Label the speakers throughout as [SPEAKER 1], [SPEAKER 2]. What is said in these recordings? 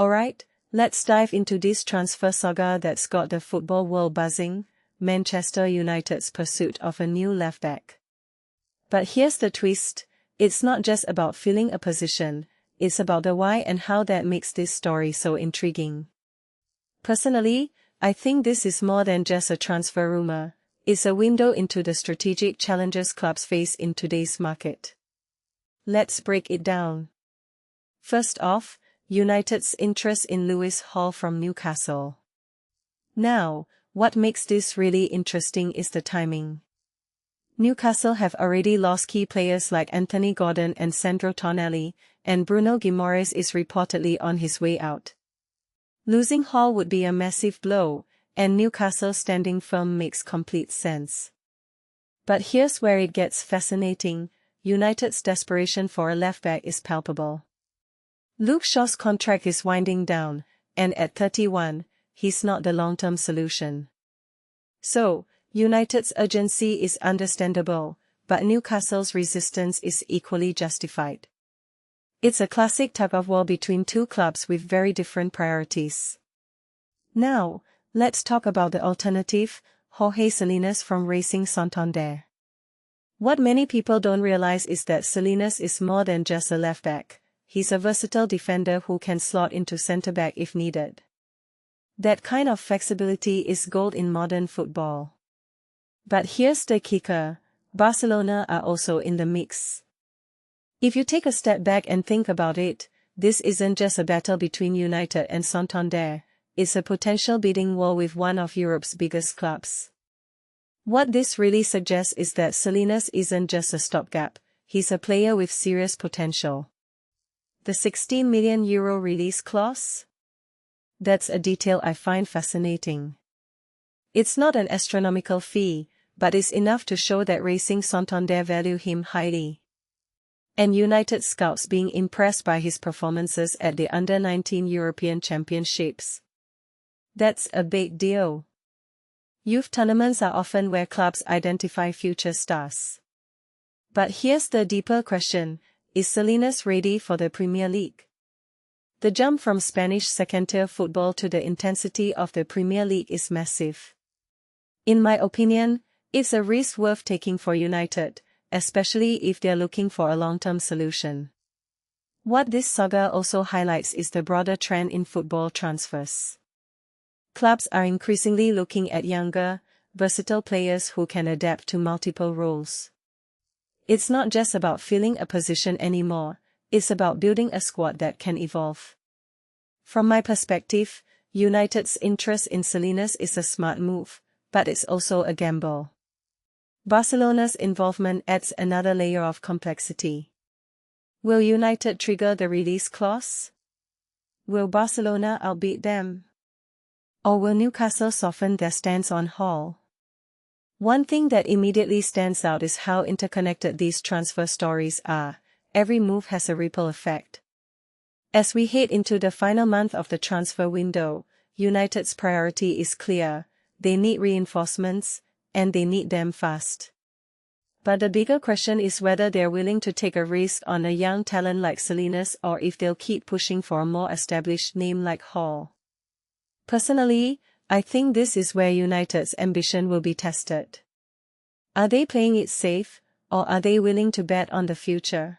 [SPEAKER 1] Alright, let's dive into this transfer saga that's got the football world buzzing, Manchester United's pursuit of a new left-back. But here's the twist, it's not just about filling a position, it's about the why and how that makes this story so intriguing. Personally, I think this is more than just a transfer rumor, it's a window into the strategic challenges clubs face in today's market. Let's break it down. First off, United's interest in Lewis Hall from Newcastle. Now, what makes this really interesting is the timing. Newcastle have already lost key players like Anthony Gordon and Sandro Tonali, and Bruno Guimaraes is reportedly on his way out. Losing Hall would be a massive blow, and Newcastle standing firm makes complete sense. But here's where it gets fascinating, United's desperation for a left-back is palpable. Luke Shaw's contract is winding down, and at 31, he's not the long-term solution. So, United's urgency is understandable, but Newcastle's resistance is equally justified. It's a classic type of war between two clubs with very different priorities. Now, let's talk about the alternative, Jorge Salinas from Racing Santander. What many people don't realize is that Salinas is more than just a left-back. He's a versatile defender who can slot into centre-back if needed. That kind of flexibility is gold in modern football. But here's the kicker, Barcelona are also in the mix. If you take a step back and think about it, this isn't just a battle between United and Santander, it's a potential bidding war with one of Europe's biggest clubs. What this really suggests is that Salinas isn't just a stopgap, he's a player with serious potential. The €16 million release clause? That's a detail I find fascinating. It's not an astronomical fee, but it's enough to show that Racing Santander value him highly. And United scouts being impressed by his performances at the Under-19 European Championships. That's a big deal. Youth tournaments are often where clubs identify future stars. But here's the deeper question, is Salinas ready for the Premier League? The jump from Spanish second-tier football to the intensity of the Premier League is massive. In my opinion, it's a risk worth taking for United, especially if they're looking for a long-term solution. What this saga also highlights is the broader trend in football transfers. Clubs are increasingly looking at younger, versatile players who can adapt to multiple roles. It's not just about filling a position anymore, it's about building a squad that can evolve. From my perspective, United's interest in Salinas is a smart move, but it's also a gamble. Barcelona's involvement adds another layer of complexity. Will United trigger the release clause? Will Barcelona outbid them? Or will Newcastle soften their stance on Hall? One thing that immediately stands out is how interconnected these transfer stories are. Every move has a ripple effect. As we head into the final month of the transfer window, United's priority is clear, they need reinforcements, and they need them fast. But the bigger question is whether they're willing to take a risk on a young talent like Salinas or if they'll keep pushing for a more established name like Hall. Personally, I think this is where United's ambition will be tested. Are they playing it safe, or are they willing to bet on the future?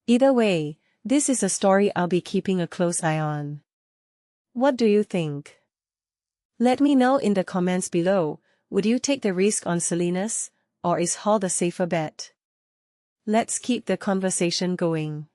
[SPEAKER 1] Either way, this is a story I'll be keeping a close eye on. What do you think? Let me know in the comments below, would you take the risk on Salinas, or is Hall the safer bet? Let's keep the conversation going.